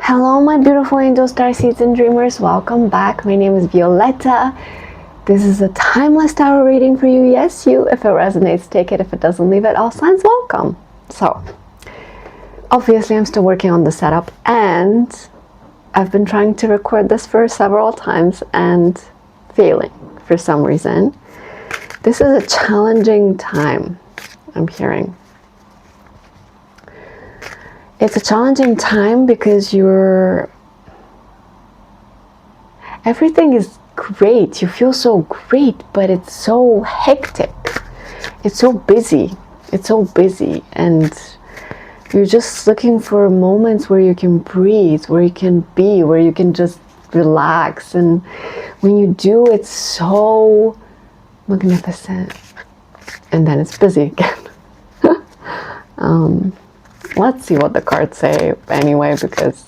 Hello my beautiful angels, starseeds and dreamers, welcome back. My name is Violeta. This is a timeless tarot reading for you. Yes, you. If it resonates, take it. If it doesn't, leave it. All signs welcome. So, obviously I'm still working on the setup and I've been trying to record this for several times and failing for some reason. This is a challenging time, I'm hearing. It's a challenging time because everything is great. You feel so great, but it's so hectic. It's so busy. And you're just looking for moments where you can breathe, where you can be, where you can just relax. And when you do, it's so magnificent. And then it's busy again. Let's see what the cards say anyway, because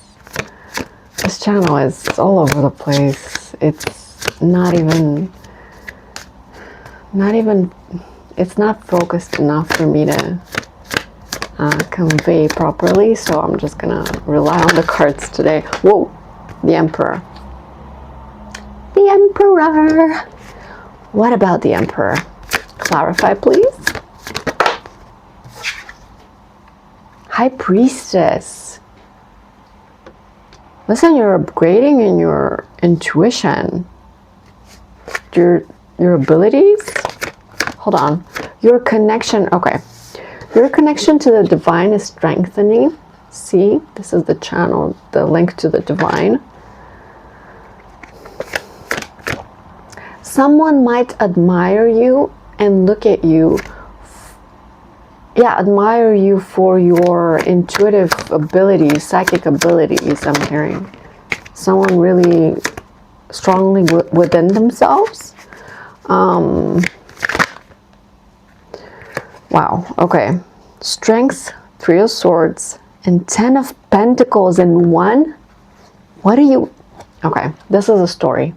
this channel is all over the place. It's not it's not focused enough for me to convey properly, so I'm just gonna rely on the cards today. Whoa, the Emperor. The Emperor. What about the Emperor? Clarify, please. High Priestess. Listen, you're upgrading in your intuition. Your abilities? Hold on. Your connection, okay. Your connection to the divine is strengthening. See, this is the channel, the link to the divine. Someone might admire you and look at you. Yeah, admire you for your intuitive abilities, psychic abilities, I'm hearing. Someone really strongly within themselves. Wow, okay. Strength, 3 of Swords, and 10 of Pentacles in one. What are you... Okay, this is a story.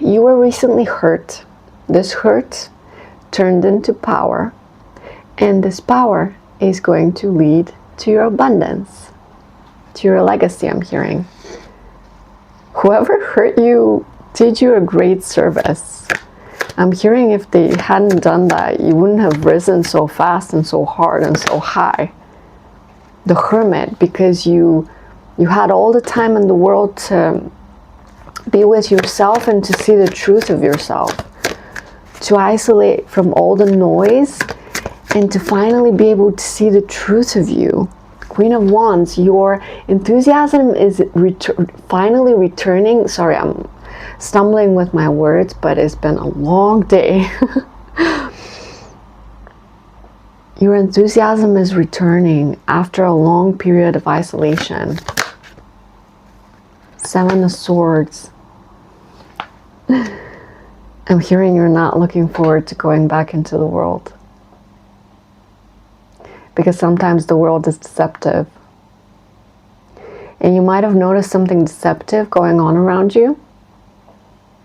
You were recently hurt. This hurt turned into power, and this power is going to lead to your abundance, to your legacy, I'm hearing. Whoever hurt you did you a great service. I'm hearing if they hadn't done that, you wouldn't have risen so fast and so hard and so high. The Hermit, because you had all the time in the world to be with yourself and to see the truth of yourself, to isolate from all the noise and to finally be able to see the truth of you. Queen of Wands, your enthusiasm is finally returning. Sorry, I'm stumbling with my words, but it's been a long day. Your enthusiasm is returning after a long period of isolation. 7 of Swords. I'm hearing you're not looking forward to going back into the world. Because sometimes the world is deceptive. And you might have noticed something deceptive going on around you.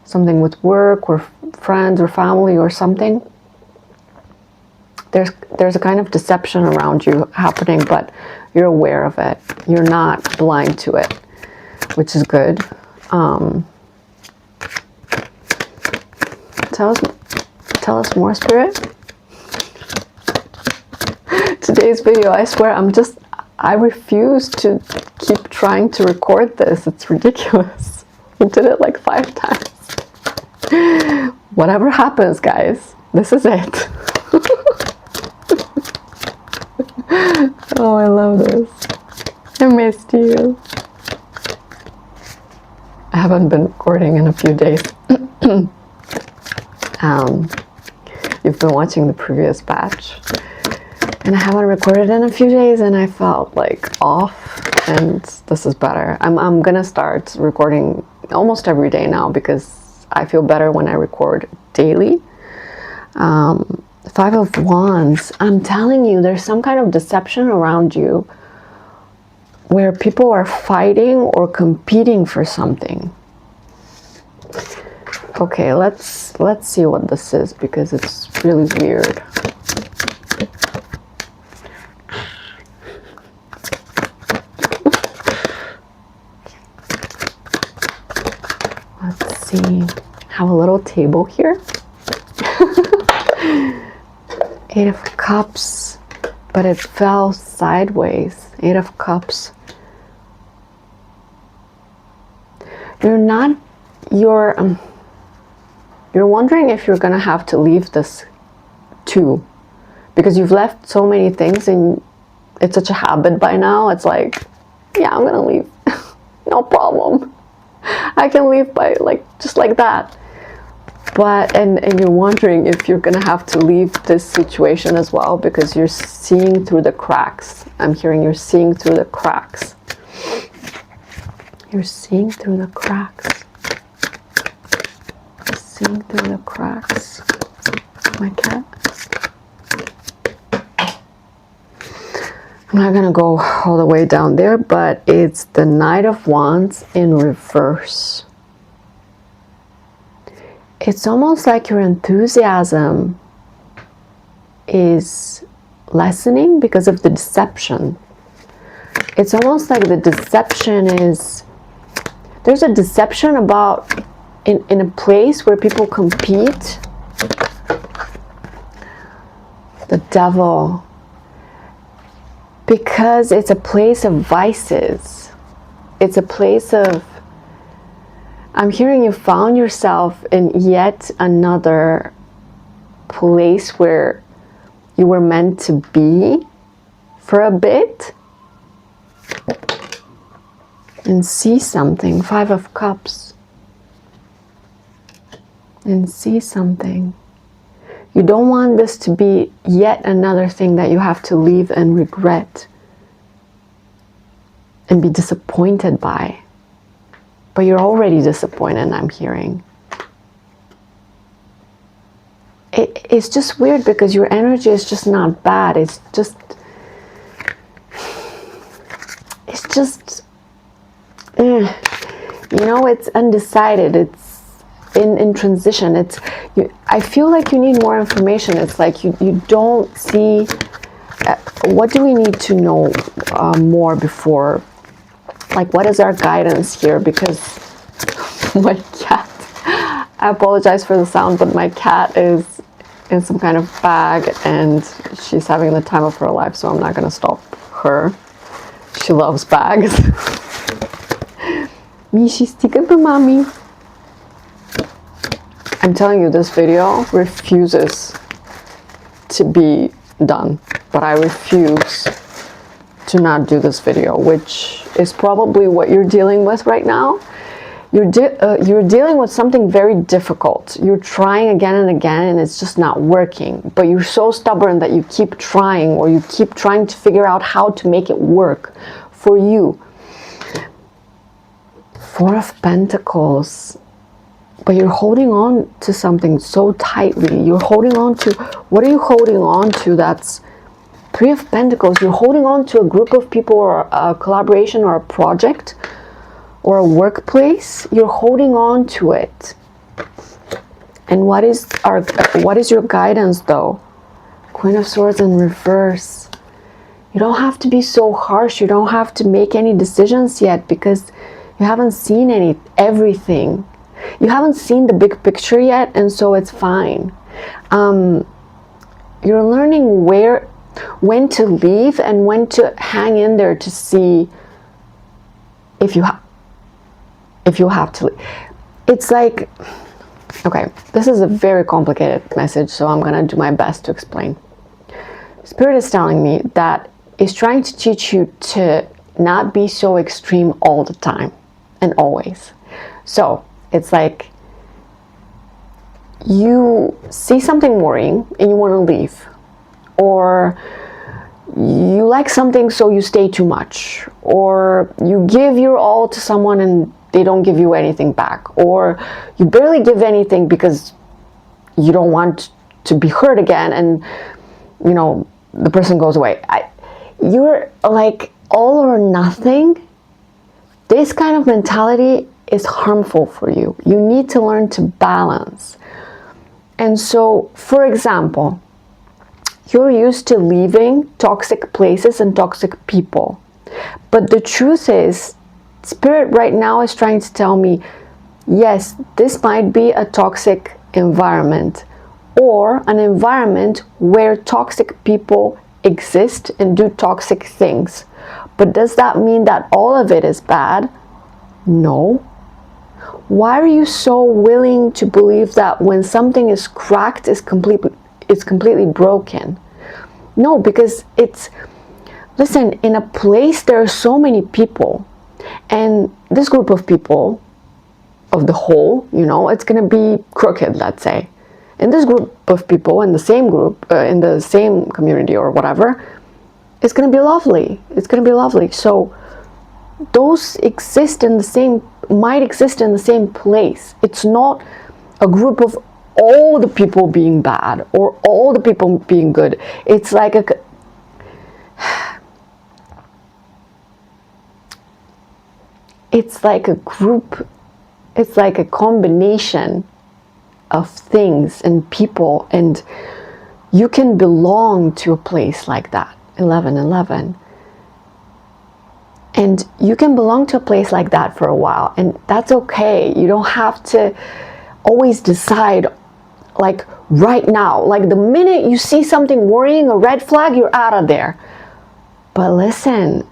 Something with work or friends or family or something. There's a kind of deception around you happening, but you're aware of it. You're not blind to it, which is good. Tell us more, Spirit. Today's video, I swear, I refuse to keep trying to record this. It's ridiculous. I did it like 5 times. Whatever happens, guys, this is it. Oh, I love this. I missed you. I haven't been recording in a few days. You've been watching the previous batch, and I haven't recorded in a few days, and I felt like off, and this is better. I'm gonna start recording almost every day now because I feel better when I record daily. 5 of Wands. I'm telling you, there's some kind of deception around you where people are fighting or competing for something. Okay, let's see what this is, because it's really weird. see. Have a little table here. Eight of Cups, but it fell sideways. Eight of Cups. You're wondering if you're gonna have to leave this too, because you've left so many things and it's such a habit by now. It's like, yeah, I'm gonna leave. No problem. I can leave by just like that. But and you're wondering if you're gonna have to leave this situation as well, because you're seeing through the cracks. I'm hearing you're seeing through the cracks. You're seeing through the cracks. Seeing through the cracks. My cat. I'm not gonna go all the way down there, but it's the Knight of Wands in reverse. It's almost like your enthusiasm is lessening because of the deception. It's almost like the deception is, there's a deception about in a place where people compete. The Devil. Because it's a place of vices. It's a place of, I'm hearing you found yourself in yet another place where you were meant to be for a bit. And see something. Five of Cups. And see something. You don't want this to be yet another thing that you have to leave and regret and be disappointed by. But you're already disappointed, I'm hearing. It's just weird because your energy is just not bad. It's just, you know, it's undecided. It's in transition. It's I feel like you need more information. It's like you don't see what do we need to know more before, like, what is our guidance here? Because my cat, I apologize for the sound, but my cat is in some kind of bag and she's having the time of her life, so I'm not gonna stop her. She loves bags. Mishi, stick up, mommy. I'm telling you, this video refuses to be done, but I refuse to not do this video, which is probably what you're dealing with right now. You're dealing with something very difficult. You're trying again and again and it's just not working, but you're so stubborn that you keep trying, or you keep trying to figure out how to make it work for you. Four of Pentacles. But you're holding on to something so tightly. You're holding on to, what are you holding on to? That's Three of Pentacles. You're holding on to a group of people, or a collaboration, or a project, or a workplace. You're holding on to it. And what is your guidance though? Queen of Swords in reverse. You don't have to be so harsh. You don't have to make any decisions yet, because you haven't seen everything. You haven't seen the big picture yet, and so it's fine. You're learning when to leave and when to hang in there to see if you have to leave. It's like, okay, this is a very complicated message, so I'm gonna do my best to explain. Spirit is telling me that it's trying to teach you to not be so extreme all the time and always. So it's like you see something worrying and you want to leave, or you like something so you stay too much, or you give your all to someone and they don't give you anything back, or you barely give anything because you don't want to be hurt again, and you know the person goes away. You're like all or nothing. This kind of mentality is harmful for you. You need to learn to balance. And so, for example, you're used to leaving toxic places and toxic people. But the truth is, Spirit right now is trying to tell me, Yes, this might be a toxic environment, or an environment where toxic people exist and do toxic things. But does that mean that all of it is bad? No. Why are you so willing to believe that when something is cracked, it's completely broken? No, because listen, in a place there are so many people, and this group of people, of the whole, it's going to be crooked, let's say. And this group of people in the same group, in the same community or whatever, it's going to be lovely. It's going to be lovely. So those might exist in the same place. It's not a group of all the people being bad or all the people being good. It's like a group, it's like a combination of things and people, and you can belong to a place like that. 1111. And you can belong to a place like that for a while, and that's okay. You don't have to always decide like right now. Like the minute you see something worrying, a red flag, you're out of there. But listen,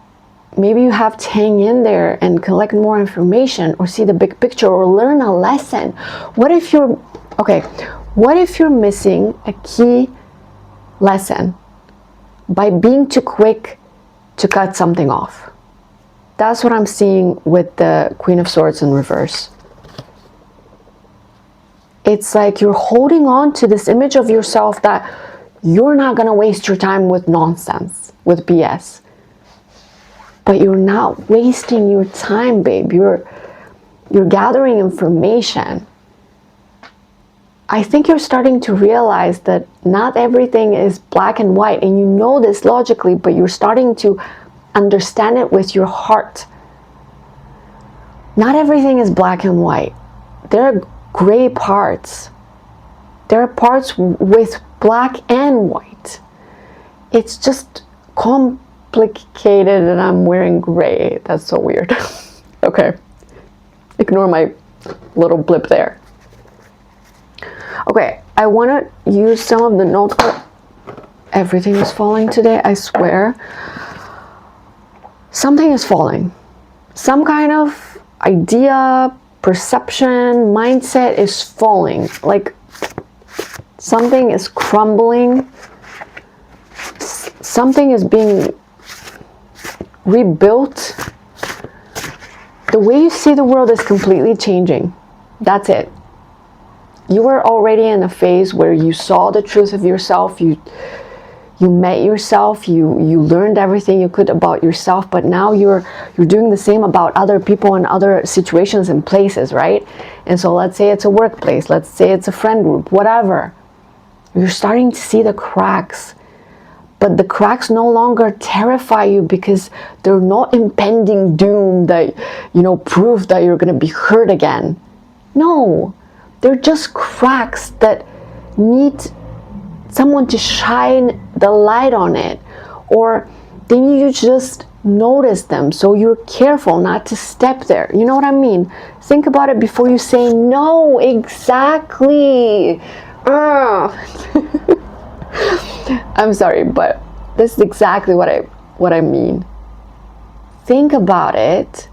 maybe you have to hang in there and collect more information, or see the big picture, or learn a lesson. What if you're missing a key lesson by being too quick to cut something off? That's what I'm seeing with the Queen of Swords in reverse. It's like you're holding on to this image of yourself that you're not going to waste your time with nonsense, with BS. But you're not wasting your time, babe. You're gathering information. I think you're starting to realize that not everything is black and white, and you know this logically, but you're starting to understand it with your heart. Not everything is black and white. There are gray parts. There are parts with black and white. It's just complicated, and I'm wearing gray. That's so weird. Okay. Ignore my little blip there. Okay, I want to use some of the notes. Everything is falling today, I swear. Something is falling. Some kind of idea, perception, mindset is falling. Like something is crumbling. Something is being rebuilt. The way you see the world is completely changing. That's it. You were already in a phase where you saw the truth of yourself. You met yourself, you learned everything you could about yourself, but now you're doing the same about other people and other situations and places, right? And so let's say it's a workplace, let's say it's a friend group, whatever. You're starting to see the cracks, but the cracks no longer terrify you because they're not impending doom that, proof that you're going to be hurt again. No, they're just cracks that need someone to shine the light on it, or then you just notice them, so you're careful not to step there. You know what I mean? Think about it before you say no. Exactly. I'm sorry, but this is exactly what I mean. Think about it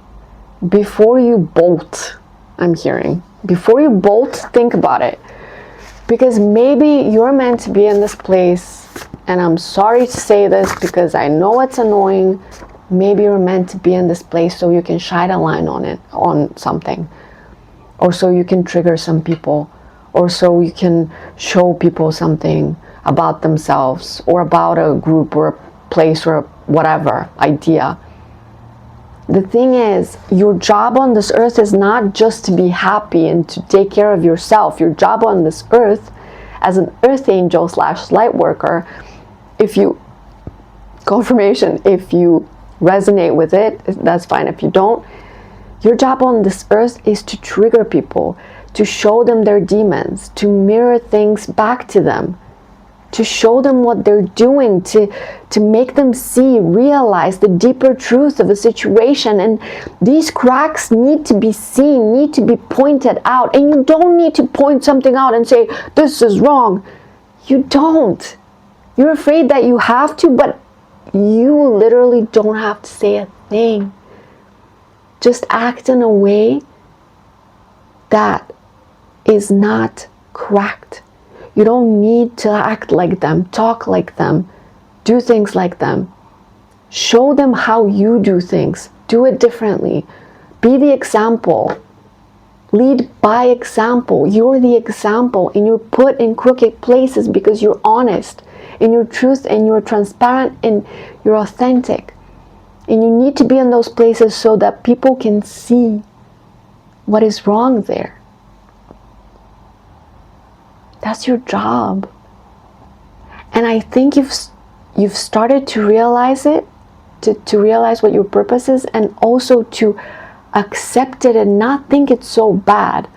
before you bolt. I'm hearing before you bolt, think about it. Because maybe you're meant to be in this place, and I'm sorry to say this because I know it's annoying. Maybe you're meant to be in this place so you can shine a line on something. Or so you can trigger some people. Or so you can show people something about themselves, or about a group or a place or whatever idea. The thing is, your job on this earth is not just to be happy and to take care of yourself. Your job on this earth, as an earth angel / light worker, if you resonate with it, that's fine. If you don't, your job on this earth is to trigger people, to show them their demons, to mirror things back to them. to show them what they're doing, to make them see, realize the deeper truth of a situation. And these cracks need to be seen, need to be pointed out. And you don't need to point something out and say, this is wrong. You don't. You're afraid that you have to, but you literally don't have to say a thing. Just act in a way that is not cracked. You don't need to act like them, talk like them, do things like them. Show them how you do things. Do it differently. Be the example. Lead by example. You're the example, and you're put in crooked places because you're honest in your truth, and you're transparent, and you're authentic. And you need to be in those places so that people can see what is wrong there. That's your job. And I think you've started to realize it, to realize what your purpose is, and also to accept it and not think it's so bad.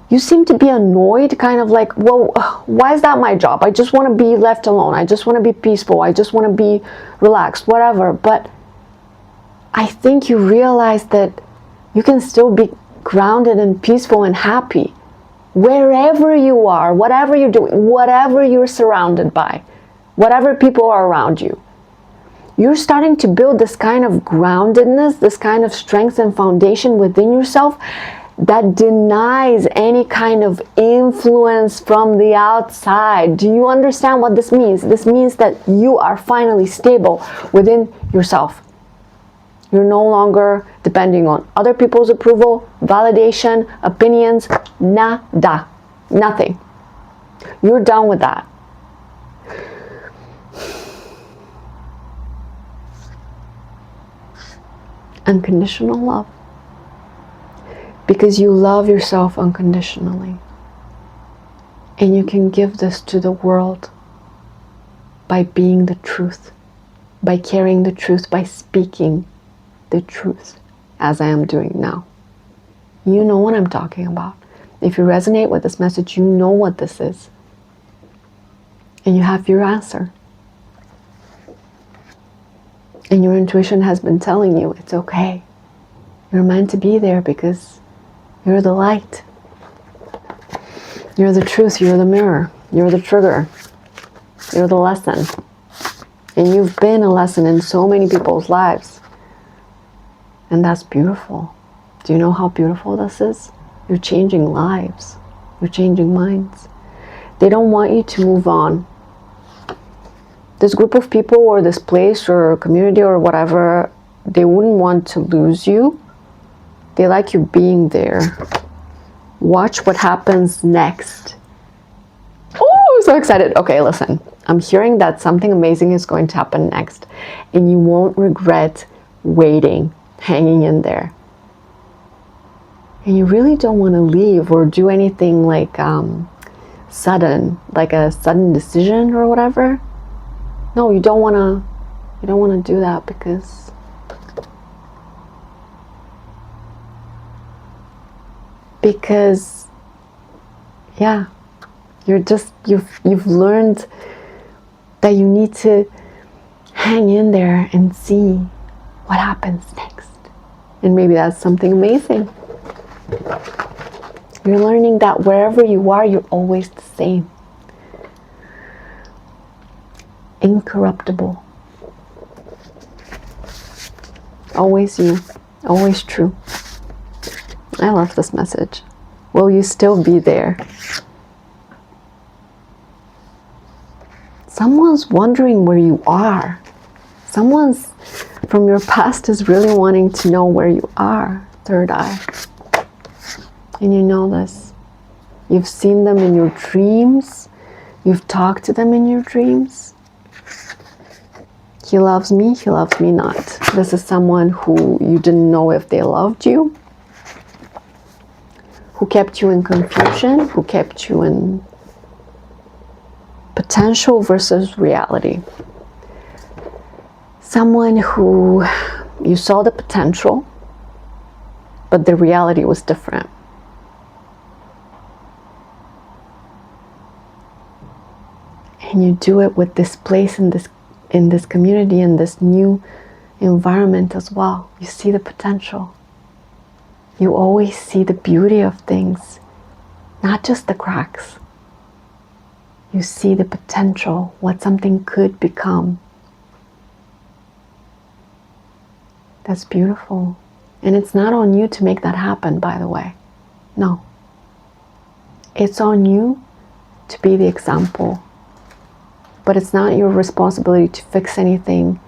You seem to be annoyed, kind of like, well, why is that my job? I just want to be left alone. I just want to be peaceful. I just want to be relaxed, whatever. But I think you realize that you can still be grounded and peaceful and happy wherever you are, whatever you're doing, whatever you're surrounded by, whatever people are around you. You're starting to build this kind of groundedness, this kind of strength and foundation within yourself that denies any kind of influence from the outside. Do you understand what this means? This means that you are finally stable within yourself. You're no longer depending on other people's approval, validation, opinions, nada, nothing. You're done with that. Unconditional love. Because you love yourself unconditionally. And you can give this to the world by being the truth, by carrying the truth, by speaking the truth, as I am doing now. You know what I'm talking about. If you resonate with this message, you know what this is. And you have your answer. And your intuition has been telling you it's okay. You're meant to be there because you're the light. You're the truth. You're the mirror. You're the trigger. You're the lesson. And you've been a lesson in so many people's lives. And that's beautiful. Do you know how beautiful this is? You're changing lives. You're changing minds. They don't want you to move on. This group of people or this place or community or whatever, they wouldn't want to lose you. They like you being there. Watch what happens next. Oh, I'm so excited. Okay, listen. I'm hearing that something amazing is going to happen next. And you won't regret waiting, hanging in there. And you really don't want to leave or do anything like sudden, like a sudden decision or whatever. No, you don't want to do that because yeah, you've learned that you need to hang in there and see what happens next. And maybe that's something amazing. You're learning that wherever you are, you're always the same. Incorruptible. Always you. Always true. I love this message. Will you still be there? Someone's wondering where you are. Someone's from your past is really wanting to know where you are. Third eye. And you know this. You've seen them in your dreams. You've talked to them in your dreams. He loves me not. This is someone who you didn't know if they loved you, who kept you in confusion, who kept you in potential versus reality. Someone who you saw the potential, but the reality was different. And you do it with this place in this community, in this new environment as well. You see the potential. You always see the beauty of things, not just the cracks. You see the potential, what something could become. That's beautiful. And it's not on you to make that happen, by the way. No. It's on you to be the example. But it's not your responsibility to fix anything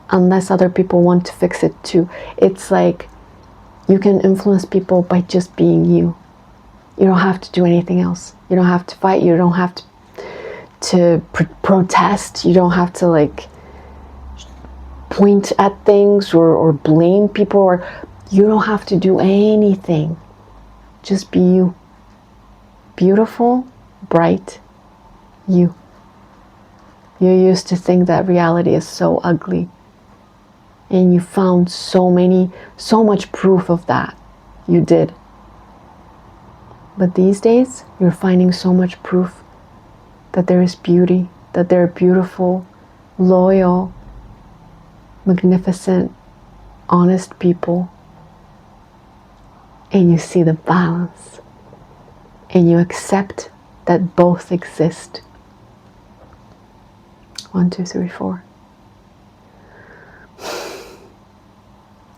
unless other people want to fix it too. It's like you can influence people by just being you. You don't have to do anything else. You don't have to fight. You don't have to protest. You don't have to like point at things or blame people, or you don't have to do anything. Just be you. Beautiful, bright, you. You used to think that reality is so ugly, and you found so much proof of that. You did. But these days, you're finding so much proof that there is beauty, that there are beautiful, loyal, magnificent, honest people. And you see the balance. And you accept that both exist. 1, 2, 3, 4.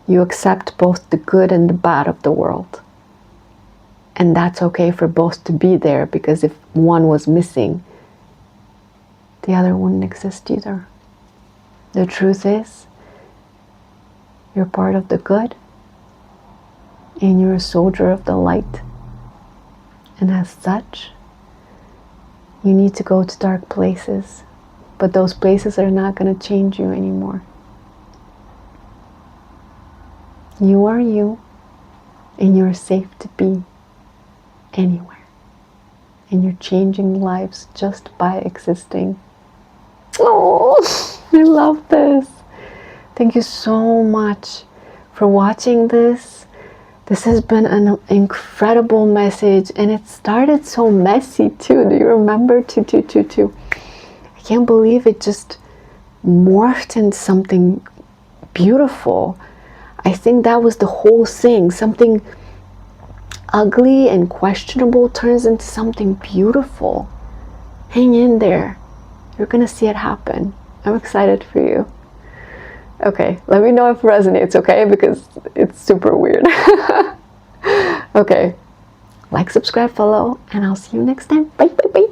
You accept both the good and the bad of the world. And that's okay for both to be there, because if one was missing, the other wouldn't exist either. The truth is, you're part of the good, and you're a soldier of the light. And as such, you need to go to dark places, but those places are not going to change you anymore. You are you, and you're safe to be anywhere. And you're changing lives just by existing. Oh, I love this. Thank you so much for watching this. This has been an incredible message, and it started so messy too. Do you remember? 2222. I can't believe it just morphed into something beautiful. I think that was the whole thing. Something ugly and questionable turns into something beautiful. Hang in there. You're gonna see it happen. I'm excited for you. Okay, let me know if it resonates, okay? Because it's super weird. Okay, like, subscribe, follow, and I'll see you next time. Bye, bye, bye.